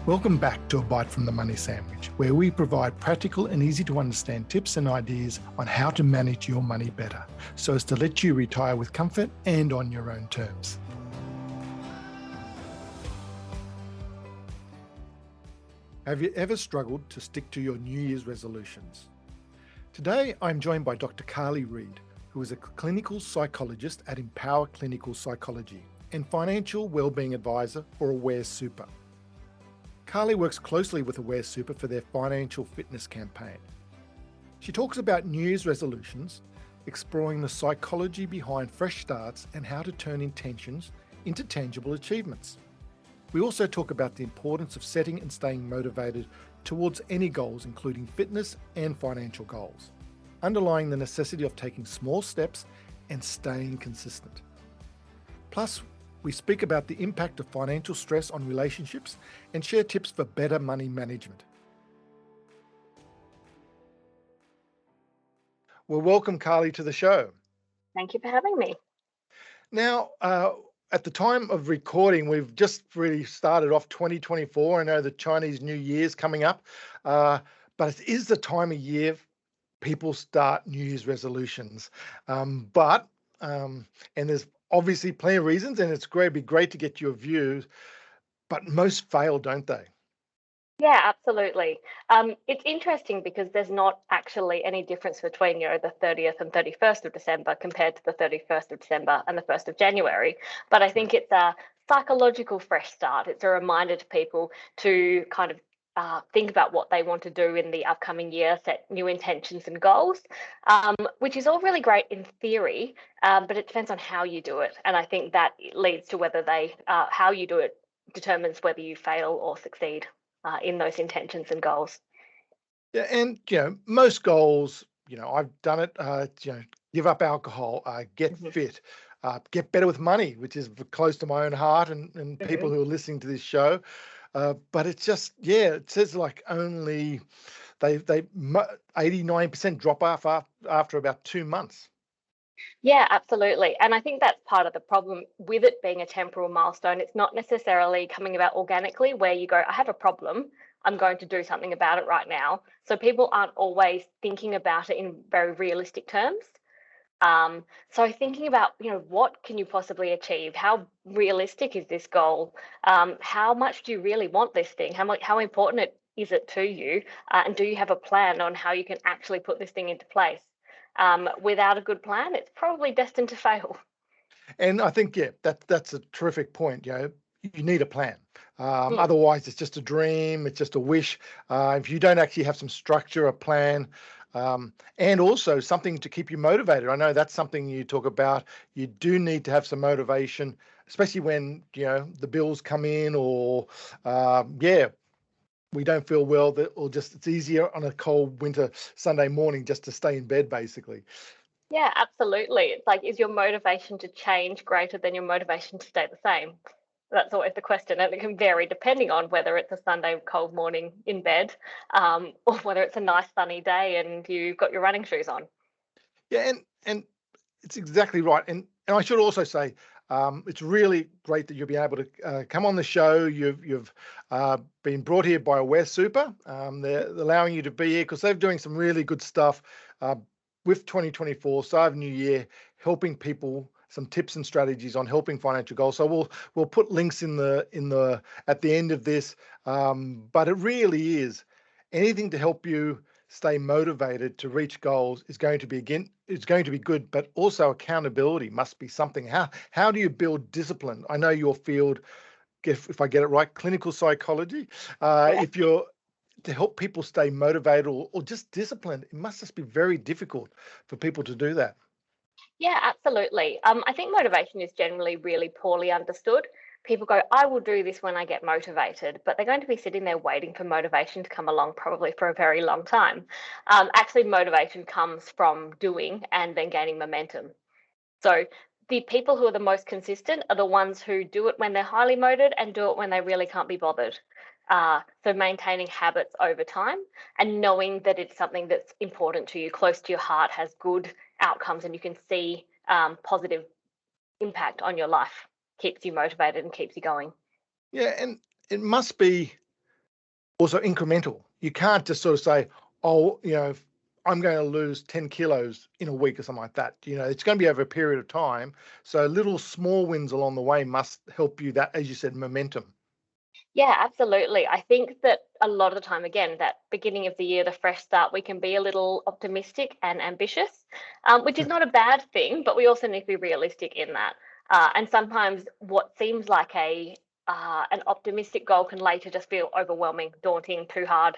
Welcome back to A Bite from the Money Sandwich, where we provide practical and easy to understand tips and ideas on how to manage your money better, so as to let you retire with comfort and on your own terms. Have you ever struggled to stick to your New Year's resolutions? Today, I'm joined by Dr. Carly Reid, who is a clinical psychologist at Empower Clinical Psychology and financial wellbeing advisor for Aware Super. Carly works closely with Aware Super for their financial fitness campaign. She talks about New Year's resolutions, exploring the psychology behind fresh starts and how to turn intentions into tangible achievements. We also talk about the importance of setting and staying motivated towards any goals, including fitness and financial goals, underlying the necessity of taking small steps and staying consistent. Plus, we speak about the impact of financial stress on relationships and share tips for better money management. Well, welcome, Carly, to the show. Thank you for having me. Now, at the time of recording, we've just really started off 2024. I know the Chinese New Year's coming up, but it is the time of year people start New Year's resolutions. And there's obviously plenty of reasons, and it'd be great to get your views, but most fail, don't they? Yeah, absolutely. It's interesting because there's not actually any difference between, the 30th and 31st of December compared to the 31st of December and the 1st of January. But I think it's a psychological fresh start. It's a reminder to people to kind of think about what they want to do in the upcoming year, set new intentions and goals, which is all really great in theory, but it depends on how you do it. And I think that leads to whether how you do it determines whether you fail or succeed in those intentions and goals. Yeah, and most goals, I've done it. Give up alcohol, get fit, get better with money, which is close to my own heart and people who are listening to this show. But it's just, it says like only they 89% drop off after about 2 months. Yeah, absolutely. And I think that's part of the problem with it being a temporal milestone. It's not necessarily coming about organically where you go, I have a problem, I'm going to do something about it right now. So people aren't always thinking about it in very realistic terms. So thinking about, what can you possibly achieve? How realistic is this goal? How much do you really want this thing? How important is it to you? And do you have a plan on how you can actually put this thing into place? Without a good plan, it's probably destined to fail. And I think, that's a terrific point. You need a plan. Otherwise, it's just a dream. It's just a wish. If you don't actually have some structure, a plan, and also something to keep you motivated. I know that's something you talk about. You do need to have some motivation, especially when, the bills come in or, we don't feel well, or just it's easier on a cold winter Sunday morning just to stay in bed, basically. Yeah, absolutely. It's like, is your motivation to change greater than your motivation to stay the same? That's always the question, and it can vary depending on whether it's a Sunday cold morning in bed, or whether it's a nice sunny day and you've got your running shoes on. Yeah, and it's exactly right. And I should also say, it's really great that you'll be able to come on the show. You've been brought here by Aware Super. They're allowing you to be here because they're doing some really good stuff with 2024, start of new year, helping people, some tips and strategies on helping financial goals. So we'll put links in the at the end of this. But it really is anything to help you stay motivated to reach goals is going to be good, but also accountability must be something. How do you build discipline? I know your field, if I get it right, clinical psychology. If you're to help people stay motivated or just disciplined, it must just be very difficult for people to do that. Yeah, absolutely. I think motivation is generally really poorly understood. People go, I will do this when I get motivated, but they're going to be sitting there waiting for motivation to come along probably for a very long time. Actually, motivation comes from doing and then gaining momentum. So the people who are the most consistent are the ones who do it when they're highly motivated and do it when they really can't be bothered. So maintaining habits over time and knowing that it's something that's important to you, close to your heart, has good outcomes, and you can see positive impact on your life, keeps you motivated and keeps you going. Yeah, and it must be Also incremental. You can't just sort of say, oh, I'm going to lose 10 kilos in a week or something like that. It's going to be over a period of time. So little small wins along the way must help you, that, as you said, momentum. Yeah, absolutely. I think that a lot of the time, again, that beginning of the year, the fresh start, we can be a little optimistic and ambitious, which is not a bad thing, but we also need to be realistic in that. And sometimes what seems like an optimistic goal can later just feel overwhelming, daunting, too hard,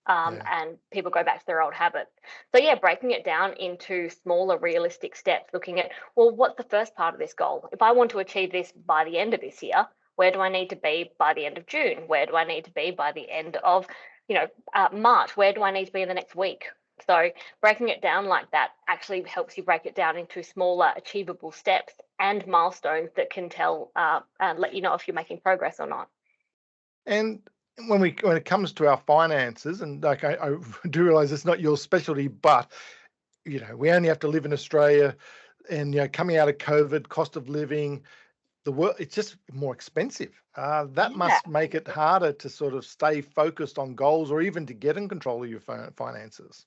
Yeah. and people go back to their old habits. So yeah, breaking it down into smaller, realistic steps, looking at, well, what's the first part of this goal? If I want to achieve this by the end of this year, where do I need to be by the end of June? Where do I need to be by the end of, March? Where do I need to be in the next week? So breaking it down like that actually helps you break it down into smaller, achievable steps and milestones that can tell and let you know if you're making progress or not. And when it comes to our finances, and like I do realize it's not your specialty, but we only have to live in Australia, and coming out of COVID, cost of living, the world, it's just more expensive. That Yeah. must make it harder to sort of stay focused on goals or even to get in control of your finances.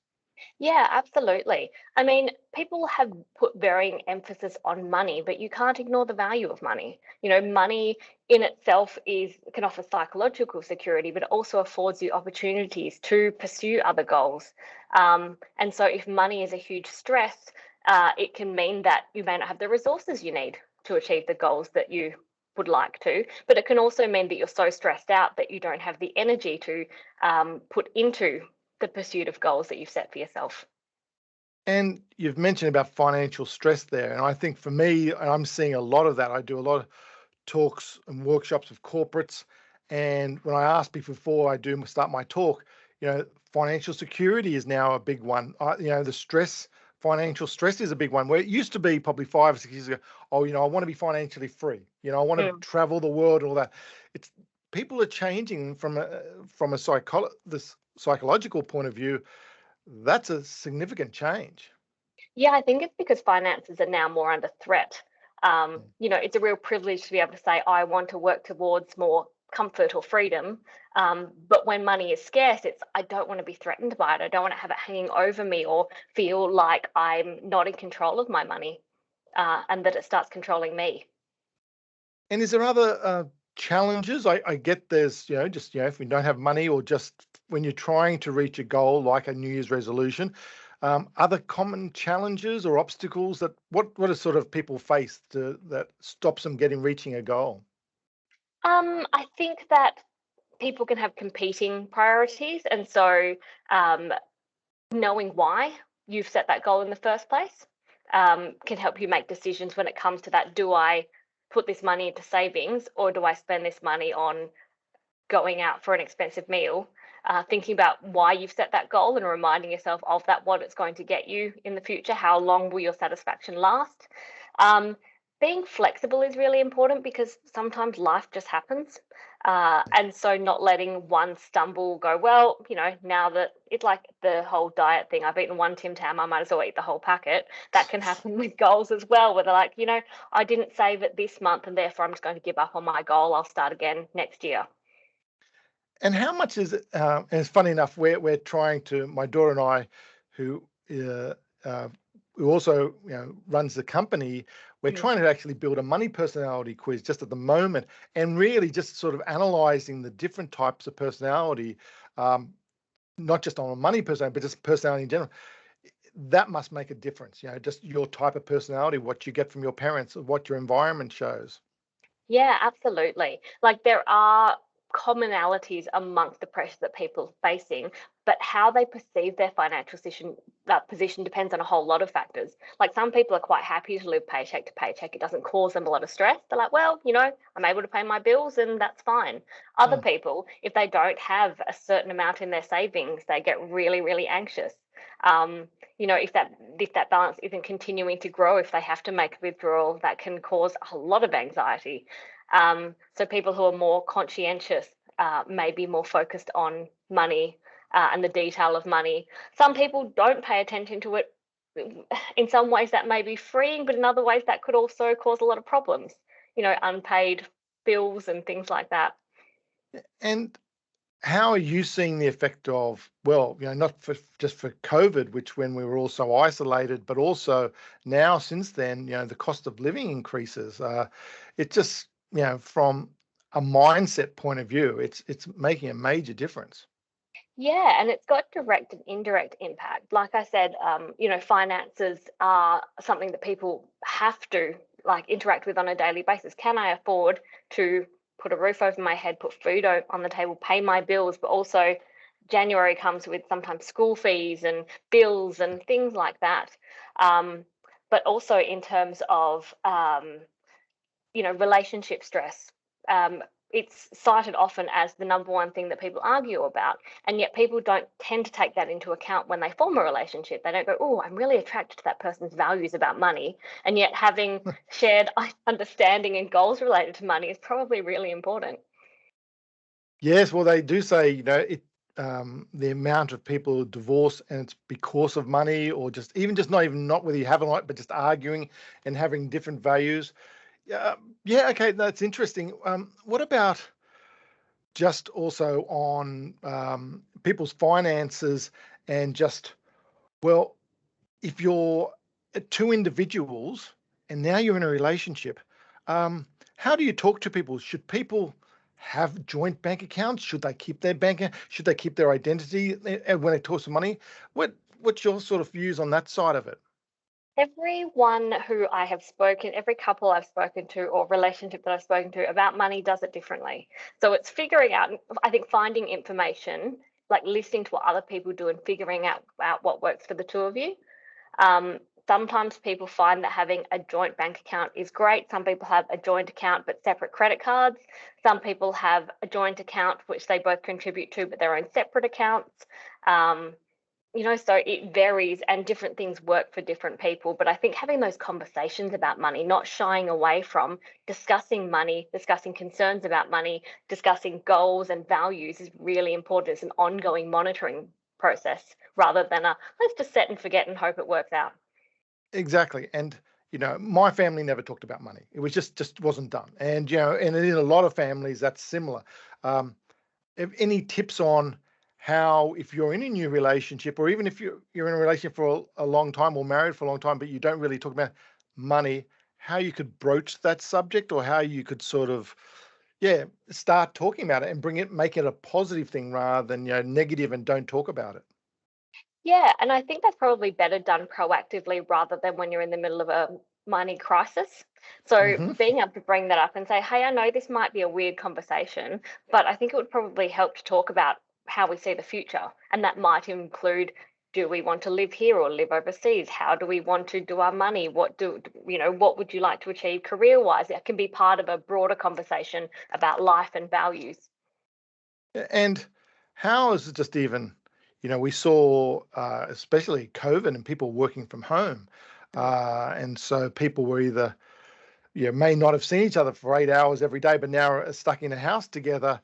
Yeah, absolutely. I mean, people have put varying emphasis on money, but you can't ignore the value of money. Money in itself is can offer psychological security, but it also affords you opportunities to pursue other goals. And so, if money is a huge stress, it can mean that you may not have the resources you need to achieve the goals that you would like to. But it can also mean that you're so stressed out that you don't have the energy to put into the pursuit of goals that you've set for yourself. And you've mentioned about financial stress there. And I think for me, I'm seeing a lot of that. I do a lot of talks and workshops with corporates. And when I ask people before I do start my talk, financial security is now a big one. The stress, financial stress is a big one, where it used to be probably 5 or 6 years ago, oh, I want to be financially free. I want to Mm. travel the world and all that. It's People are changing from a this psychological point of view. That's a significant change. Yeah, I think it's because finances are now more under threat. It's a real privilege to be able to say, I want to work towards more comfort or freedom. But when money is scarce, I don't want to be threatened by it. I don't want to have it hanging over me or feel like I'm not in control of my money and that it starts controlling me. And is there other challenges? I get there's, just, if we don't have money or just when you're trying to reach a goal like a New Year's resolution, other common challenges or obstacles what are sort of people face that stops them reaching a goal? I think that people can have competing priorities. And so um, knowing why you've set that goal in the first place can help you make decisions when it comes to that. Do I put this money into savings or do I spend this money on going out for an expensive meal? Thinking about why you've set that goal and reminding yourself of that, what it's going to get you in the future, how long will your satisfaction last? Um, Being flexible is really important because sometimes life just happens. And so not letting one stumble go, well, now that it's like the whole diet thing, I've eaten one Tim Tam, I might as well eat the whole packet. That can happen with goals as well, where they're like, I didn't save it this month and therefore I'm just going to give up on my goal. I'll start again next year. And how much is it? And it's funny enough, we're trying to, my daughter and I, who uh, uh, who also runs the company, we're Mm. trying to actually build a money personality quiz just at the moment, and really just sort of analyzing the different types of personality, um, not just on a money personality, but just personality in general. That must make a difference. Just your type of personality, what you get from your parents, what your environment shows. Yeah, absolutely. Like there are commonalities amongst the pressure that people are facing, but how they perceive their financial position depends on a whole lot of factors. Like some people are quite happy to live paycheck to paycheck. It doesn't cause them a lot of stress. They're like, well, I'm able to pay my bills and that's fine. Other Mm. people, if they don't have a certain amount in their savings, they get really, really anxious. Um, if that balance isn't continuing to grow, if they have to make a withdrawal, that can cause a lot of anxiety. So people who are more conscientious may be more focused on money and the detail of money. Some people don't pay attention to it. In some ways, that may be freeing, but in other ways, that could also cause a lot of problems. Unpaid bills and things like that. And how are you seeing the effect of, well, not just for COVID, which when we were all so isolated, but also now since then, the cost of living increases. It just, from a mindset point of view, it's making a major difference. Yeah, and it's got direct and indirect impact. Like I said, finances are something that people have to like interact with on a daily basis. Can I afford to put a roof over my head, put food on the table, pay my bills, but also January comes with sometimes school fees and bills and things like that. Um, but also in terms of relationship stress. It's cited often as the number one thing that people argue about, and yet people don't tend to take that into account when they form a relationship. They don't go, oh, I'm really attracted to that person's values about money, and yet having shared understanding and goals related to money is probably really important. Yes, well, they do say, the amount of people who divorce and it's because of money, or not whether you have a lot, but just arguing and having different values. Yeah, yeah, okay, that's interesting. What about just also on people's finances and just, well, if you're two individuals and now you're in a relationship, how do you talk to people? Should people have joint bank accounts? Should they keep their Should they keep their identity when it talks to money? What's your sort of views on that side of it? Everyone who I have spoken, every couple I've spoken to or relationship that I've spoken to about money does it differently. So it's figuring out, I think finding information, like listening to what other people do and figuring out what works for the two of you. Um, Sometimes people find that having a joint bank account is great. Some people have a joint account but separate credit cards. Some people have a joint account which they both contribute to but their own separate accounts. Um, so it varies and different things work for different people. But I think having those conversations about money, not shying away from discussing money, discussing concerns about money, discussing goals and values is really important. It's an ongoing monitoring process rather than let's just set and forget and hope it works out. Exactly. And, my family never talked about money. It was just wasn't done. And, and in a lot of families, that's similar. Um, any tips on how, if you're in a new relationship, or even if you're in a relationship for a long time or married for a long time, but you don't really talk about money, how you could broach that subject, or how you could sort of, yeah, start talking about it and make it a positive thing rather than, negative and don't talk about it. Yeah, and I think that's probably better done proactively rather than when you're in the middle of a money crisis. So Hmm. being able to bring that up and say, hey, I know this might be a weird conversation, but I think it would probably help to talk about how we see the future. And that might include, do we want to live here or live overseas? How do we want to do our money? What would you like to achieve career-wise? It can be part of a broader conversation about life and values. And how is it just even, we saw, especially COVID and people working from home. Mm. And so people were either, may not have seen each other for 8 hours every day, but now are stuck in a house together.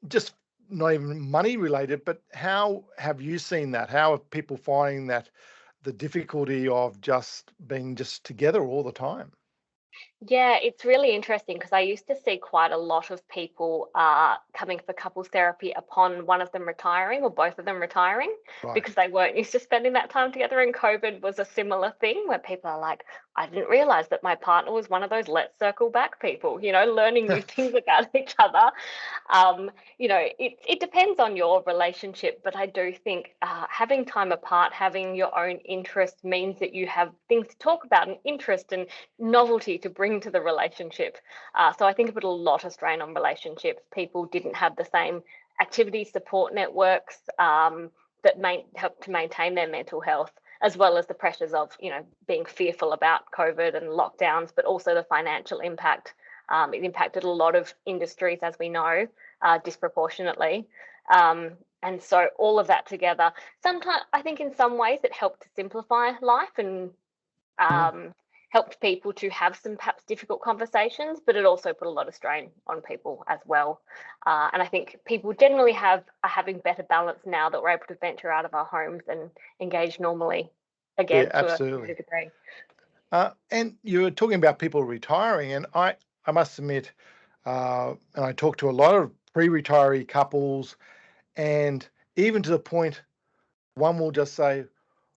Just not even money related, but how have you seen that? How are people finding that the difficulty of just being just together all the time? Yeah, it's really interesting because I used to see quite a lot of people coming for couples therapy upon one of them retiring or both of them retiring Right. because they weren't used to spending that time together. And COVID was a similar thing where people are like, I didn't realize that my partner was one of those let's circle back people, learning new things about each other. It depends on your relationship, but I do think having time apart, having your own interest means that you have things to talk about and interest and novelty to bring to the relationship. So I think it put a lot of strain on relationships. People didn't have the same activity support networks that help to maintain their mental health, as well as the pressures of being fearful about COVID and lockdowns, but also the financial impact. It impacted a lot of industries, as we know, disproportionately. And so all of that together, sometimes I think in some ways it helped to simplify life and Mm. um, helped people to have some perhaps difficult conversations, but it also put a lot of strain on people as well. And I think people generally are having better balance now that we're able to venture out of our homes and engage normally Yeah, again to a greater absolutely. degree. And you were talking about people retiring, and I must admit, and I talk to a lot of pre-retiree couples, and even to the point one will just say,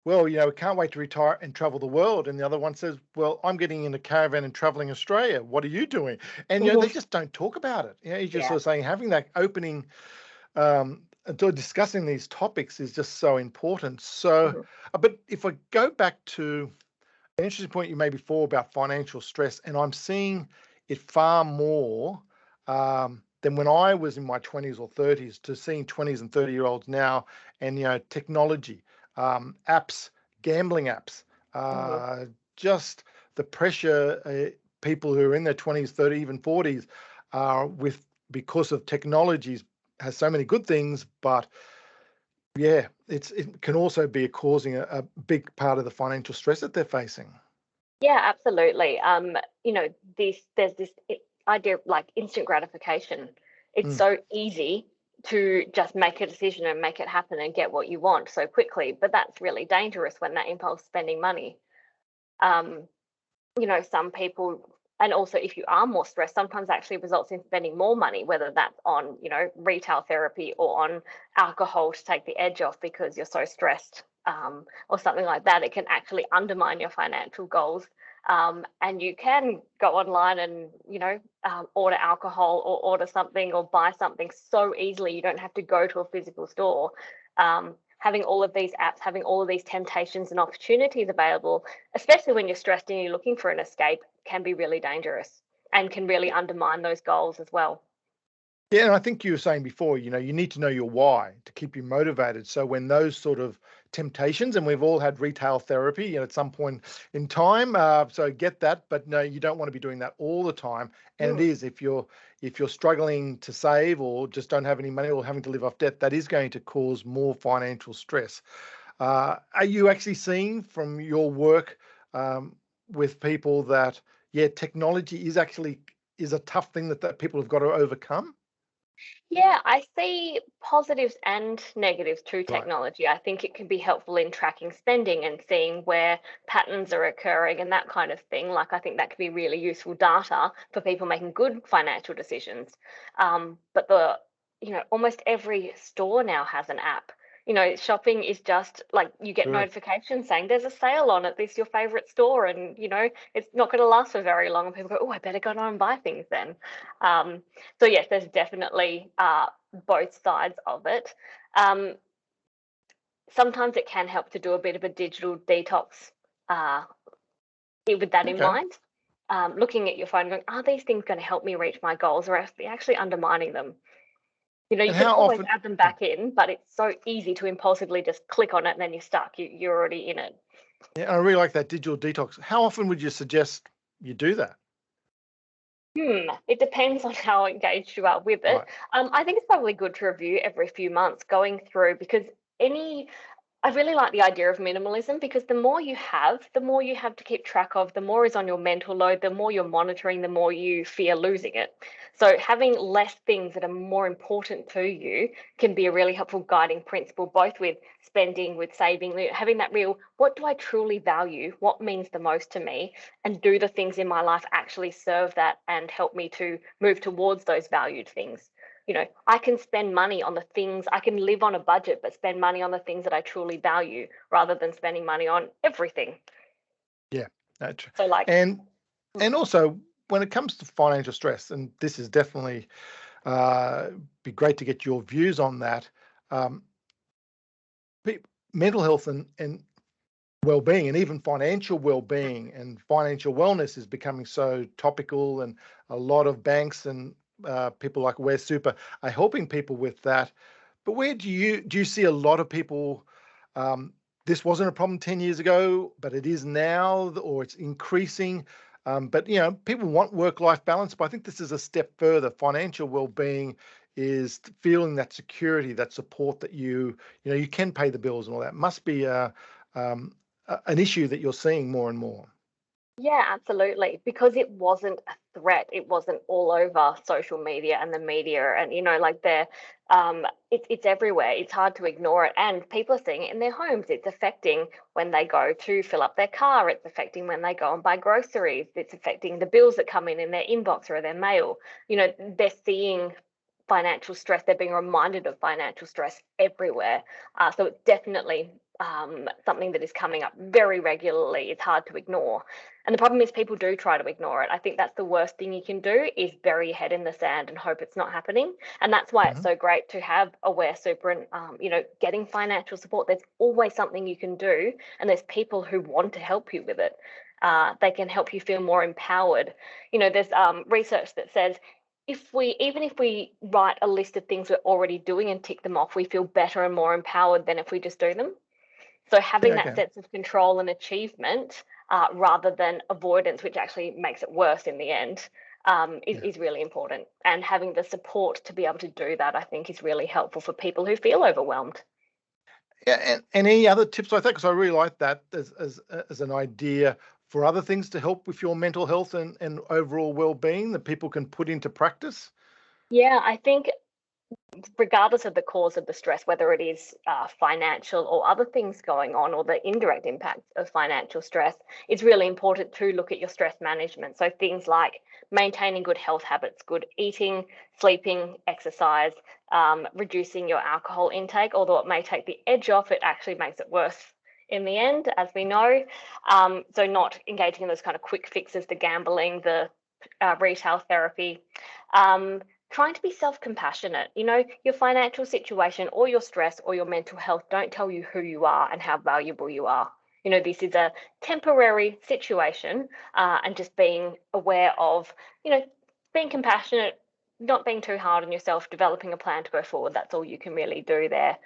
well, we can't wait to retire and travel the world. And the other one says, well, I'm getting in a caravan and traveling Australia. What are you doing? And, they just don't talk about it. You're just Yeah. sort of saying having that opening, discussing these topics is just so important. So, Mhm. but if I go back to an interesting point you made before about financial stress, and I'm seeing it far more than when I was in my 20s or 30s to seeing 20s and 30-year-olds now, and technology, apps, gambling apps, Mhm. just the pressure people who are in their 20s, 30s, even 40s are with because of technologies has so many good things, but yeah, it can also be causing a big part of the financial stress that they're facing. Yeah, absolutely. There's this idea of like instant gratification. It's Mm, so easy to just make a decision and make it happen and get what you want so quickly, but that's really dangerous when that impulse spending money. Um, some people, and also if you are more stressed, sometimes actually results in spending more money, whether that's on, retail therapy or on alcohol to take the edge off because you're so stressed, or something like that. It can actually undermine your financial goals. And you can go online and, order alcohol or order something or buy something so easily. You don't have to go to a physical store. Having all of these apps, having all of these temptations and opportunities available, especially when you're stressed and you're looking for an escape, can be really dangerous and can really undermine those goals as well. yeah, and I think you were saying before, you need to know your why to keep you motivated. So when those sort of temptations, and we've all had retail therapy, at some point in time, so get that, but no, you don't want to be doing that all the time. And it Mm. is if you're struggling to save or just don't have any money or having to live off debt, that is going to cause more financial stress. Are you actually seeing from your work with people that technology is a tough thing that people have got to overcome? Yeah, I see positives and negatives to Right. technology. I think it can be helpful in tracking spending and seeing where patterns are occurring and that kind of thing. Like, I think that could be really useful data for people making good financial decisions. But almost every store now has an app. Shopping is just like you get True. notifications saying there's a sale on at this your favorite store, and it's not going to last for very long. And people go, oh, I better go on and buy things then. So yes, there's definitely both sides of it. Um, Sometimes it can help to do a bit of a digital detox uh, with that in Okay. mind. Looking at your phone, going, are these things going to help me reach my goals, or are they actually undermining them? You And can how always often? add them back in, but it's so easy to impulsively just click on it and then you're stuck. You're already in it. Yeah, I really like that digital detox. How often would you suggest you do that? It depends on how engaged you are with it. Right. I think it's probably good to review every few months, going through, because any I really like the idea of minimalism, because the more you have to keep track of, the more is on your mental load, the more you're monitoring, the more you fear losing it. So having less things that are more important to you can be a really helpful guiding principle, both with spending, with saving, having that real, what do I truly value? What means the most to me? And do the things in my life actually serve that and help me to move towards those valued things? I can spend money on the things, I can live on a budget, but spend money on the things that I truly value rather than spending money on everything. Yeah. That's So, like, and mm, and also when it comes to financial stress, and this is definitely uh, be great to get your views on that. Um, Mental health and well-being, and even financial well-being and financial wellness is becoming so topical, and a lot of banks and people like Where Super are helping people with that. But where do you see a lot of people? Um, this wasn't a problem 10 years ago, but it is now, or it's increasing. But people want work-life balance. But I think this is a step further. Financial well-being is feeling that security, that support that you can pay the bills and all that. Must be um, an issue that you're seeing more and more. yeah, absolutely. Because it wasn't a threat. It wasn't all over social media and the media, and like it's everywhere. It's hard to ignore it, and people are seeing it in their homes. It's affecting when they go to fill up their car. It's affecting when they go and buy groceries. It's affecting the bills that come in their inbox or their mail. They're seeing financial stress. They're being reminded of financial stress everywhere. So it's definitely something that is coming up very regularly. It's hard to ignore. And the problem is people do try to ignore it. I think that's the worst thing you can do, is bury your head in the sand and hope it's not happening. And that's why it's so great to have Aware Super and, getting financial support. There's always something you can do, and there's people who want to help you with it. They can help you feel more empowered. There's research that says even if we write a list of things we're already doing and tick them off, we feel better and more empowered than if we just do them. So having that sense of control and achievement, rather than avoidance, which actually makes it worse in the end, is really important. And having the support to be able to do that, I think, is really helpful for people who feel overwhelmed. Yeah, and any other tips like that? Because I really like that as an idea for other things to help with your mental health and overall well-being that people can put into practice. Yeah, I think regardless of the cause of the stress, whether it is financial or other things going on, or the indirect impacts of financial stress, it's really important to look at your stress management. So things like maintaining good health habits, good eating, sleeping, exercise, reducing your alcohol intake. Although it may take the edge off, it actually makes it worse in the end, as we know. So not engaging in those kind of quick fixes, the gambling, the retail therapy. Trying to be self-compassionate. Your financial situation or your stress or your mental health don't tell you who you are and how valuable you are. This is a temporary situation, and just being aware of, being compassionate, not being too hard on yourself, developing a plan to go forward. That's all you can really do there.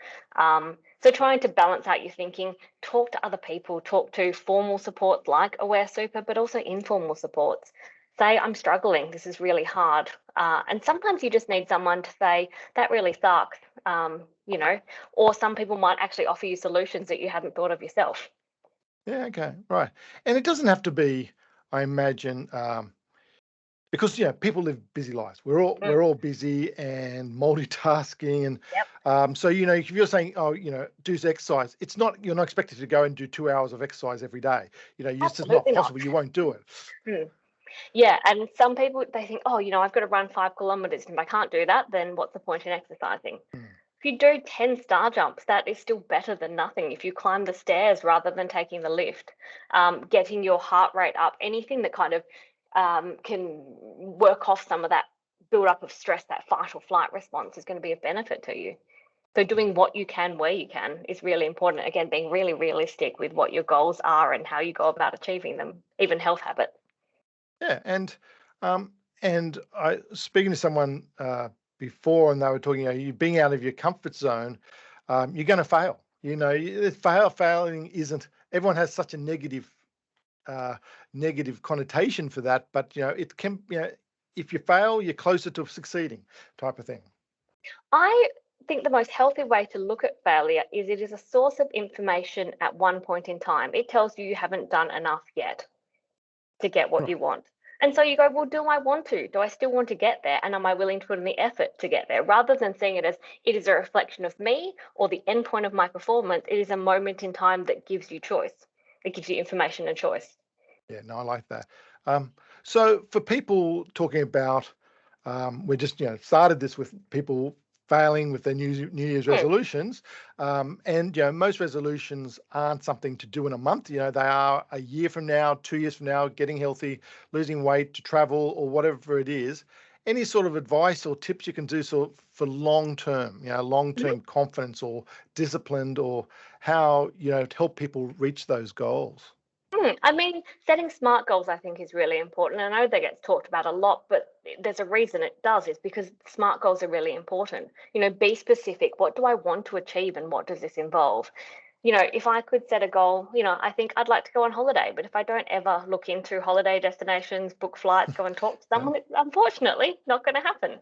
So trying to balance out your thinking, talk to other people, talk to formal supports like Aware Super, but also informal supports. Say, I'm struggling, this is really hard. And sometimes you just need someone to say, that really sucks, or some people might actually offer you solutions that you hadn't thought of yourself. Yeah, okay, right. And it doesn't have to be, I imagine, because people live busy lives. We're all busy and multitasking, and Yep. so if you're saying, do exercise, you're not expected to go and do 2 hours of exercise every day. It's just not Absolutely not. possible. You won't do it. Yeah, and some people, they think, I've got to run 5 kilometers. If I can't do that, then what's the point in exercising? If you do 10 star jumps, that is still better than nothing. If you climb the stairs rather than taking the lift, getting your heart rate up, anything that kind of can work off some of that build up of stress, that fight or flight response, is going to be a benefit to you. So doing what you can where you can is really important. Again, being really realistic with what your goals are and how you go about achieving them, even health habits. Yeah, and I speaking to someone before, and they were talking, you being out of your comfort zone, you're going to fail. Failing isn't. Everyone has such a negative connotation for that, but it can. If you fail, you're closer to succeeding, type of thing. I think the most healthy way to look at failure is it is a source of information at one point in time. It tells you haven't done enough yet to get what you want. And so you go, well, do I want to? Do I still want to get there? And am I willing to put in the effort to get there? Rather than seeing it as it is a reflection of me or the end point of my performance, it is a moment in time that gives you choice. It gives you information and choice. Yeah, no, I like that. So for people talking about, we just started this with people failing with their New Year's resolutions, and most resolutions aren't something to do in a month. They are a year from now, 2 years from now, getting healthy, losing weight, to travel, or whatever it is. Any sort of advice or tips you can do for long term, confidence or disciplined, or how to help people reach those goals? I mean, setting SMART goals, I think, is really important. I know that gets talked about a lot, but there's a reason it does, is because SMART goals are really important. Be specific. What do I want to achieve and what does this involve? If I could set a goal, I think I'd like to go on holiday, but if I don't ever look into holiday destinations, book flights, go and talk to someone, it's unfortunately not going to happen.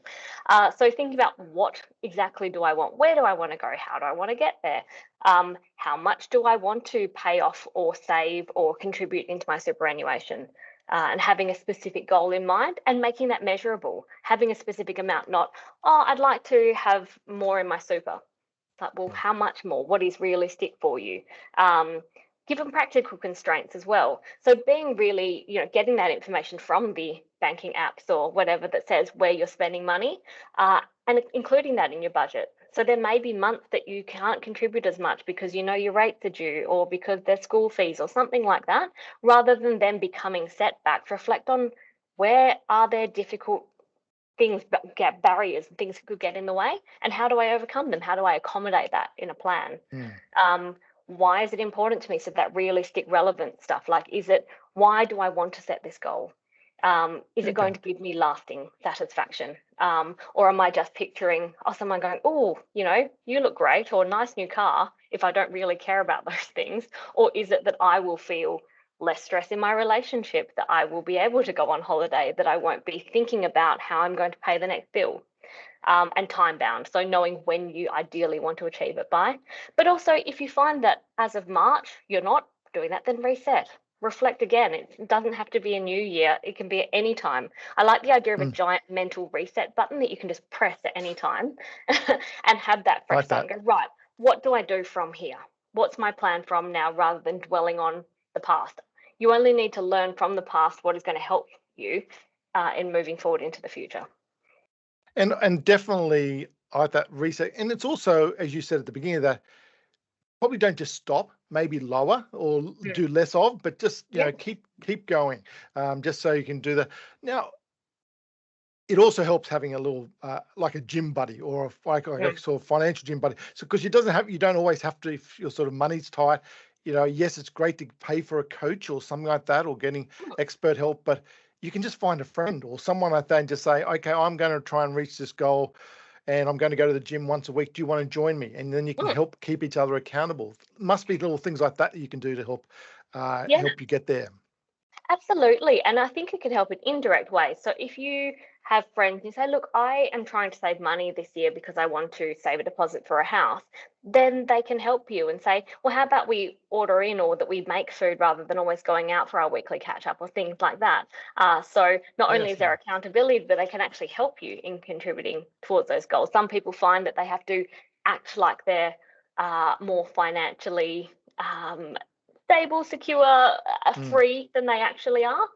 So think about, what exactly do I want? Where do I want to go? How do I want to get there? How much do I want to pay off or save or contribute into my superannuation? And having a specific goal in mind and making that measurable, having a specific amount, not, I'd like to have more in my super. Like, well, how much more? What is realistic for you? given practical constraints as well. So being really, getting that information from the banking apps or whatever that says where you're spending money, and including that in your budget. So there may be months that you can't contribute as much because your rates are due, or because there's school fees or something like that. Rather than them becoming setbacks, reflect on where are there difficult things, barriers, things that could get in the way, and how do I overcome them? How do I accommodate that in a plan? Why is it important to me? So that realistic, relevant stuff, like, why do I want to set this goal? Is it going to give me lasting satisfaction? Or am I just picturing, someone going, you look great, or nice new car, if I don't really care about those things? Or is it that I will feel less stress in my relationship, that I will be able to go on holiday, that I won't be thinking about how I'm going to pay the next bill? And time bound, so knowing when you ideally want to achieve it by. But also, if you find that as of March you're not doing that, then reset, reflect again. It doesn't have to be a new year, it can be at any time. I like the idea of a giant mental reset button that you can just press at any time and have that fresh start and go, right, what do I do from here? What's my plan from now, rather than dwelling on the past? You only need to learn from the past what is going to help you in moving forward into the future. And definitely I like that reset. And it's also, as you said at the beginning of that, probably don't just stop, maybe lower or do less of, but just, keep going, just so you can do that. Now, it also helps having a little, like a gym buddy, or a sort of financial gym buddy. So, because you don't always have to, if your sort of money's tight, yes, it's great to pay for a coach or something like that, or getting expert help, but you can just find a friend or someone like that and just say, okay, I'm going to try and reach this goal, and I'm going to go to the gym once a week. Do you want to join me? And then you can help keep each other accountable. Must be little things like that you can do to help help you get there. Absolutely. And I think it can help in indirect ways. So if you have friends and you say, look, I am trying to save money this year because I want to save a deposit for a house, then they can help you and say, well, how about we order in, or that we make food rather than always going out for our weekly catch up, or things like that. So not only is there accountability, but they can actually help you in contributing towards those goals. Some people find that they have to act like they're more financially stable, secure, free than they actually are.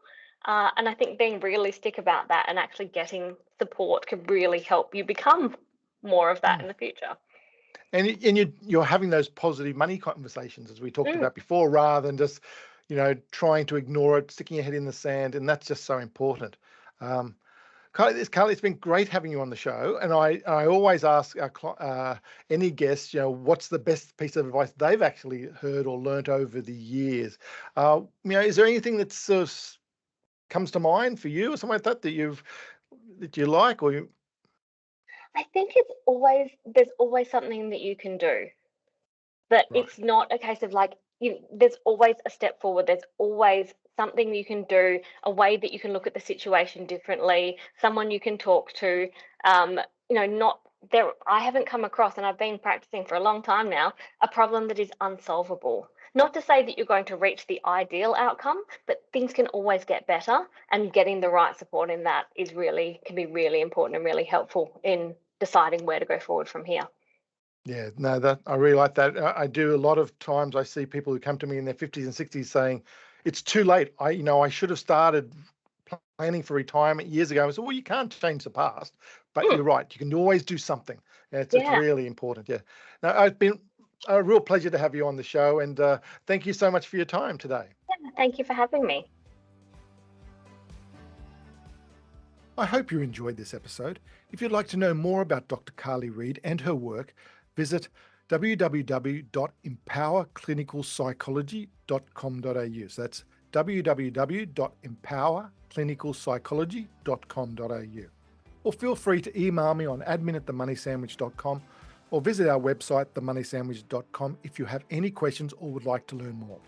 And I think being realistic about that and actually getting support can really help you become more of that in the future. And you're having those positive money conversations, as we talked about before, rather than just, trying to ignore it, sticking your head in the sand. And that's just so important. Carly, it's been great having you on the show. And I always ask any guest, what's the best piece of advice they've actually heard or learnt over the years? Is there anything that sort of comes to mind for you, or something like that that you like, or I think there's always something that you can do. That it's not a case of like, there's always a step forward. There's always something you can do, a way that you can look at the situation differently, someone you can talk to. Not there. I haven't come across, and I've been practicing for a long time now, a problem that is unsolvable. Not to say that you're going to reach the ideal outcome, but things can always get better, and getting the right support in that can be really important and really helpful in deciding where to go forward from here. Yeah, no, that I really like that. I do a lot of times. I see people who come to me in their 50s and 60s saying, "It's too late. I should have started planning for retirement years ago." I said, "Well, you can't change the past, but you're right. You can always do something. It's really important." Yeah. Now, it's been a real pleasure to have you on the show, and thank you so much for your time today. Yeah, thank you for having me. I hope you enjoyed this episode. If you'd like to know more about Dr. Carly Reid and her work, visit www.empowerclinicalpsychology.com.au. So that's www.empowerclinicalpsychology.com.au. Or feel free to email me on admin@themoneysandwich.com, or visit our website, themoneysandwich.com, if you have any questions or would like to learn more.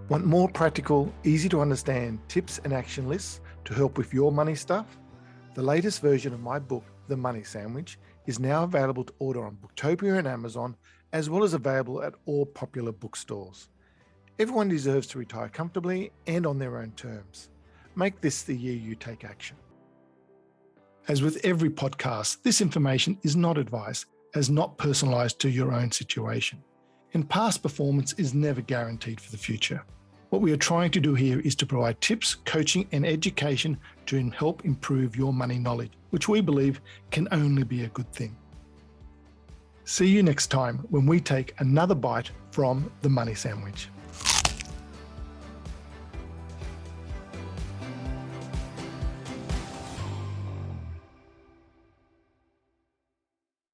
Want more practical, easy to understand tips and action lists to help with your money stuff? The latest version of my book, The Money Sandwich, is now available to order on Booktopia and Amazon, as well as available at all popular bookstores. Everyone deserves to retire comfortably and on their own terms. Make this the year you take action. As with every podcast, this information is not advice, as not personalised to your own situation. And past performance is never guaranteed for the future. What we are trying to do here is to provide tips, coaching and education to help improve your money knowledge, which we believe can only be a good thing. See you next time when we take another bite from the money sandwich.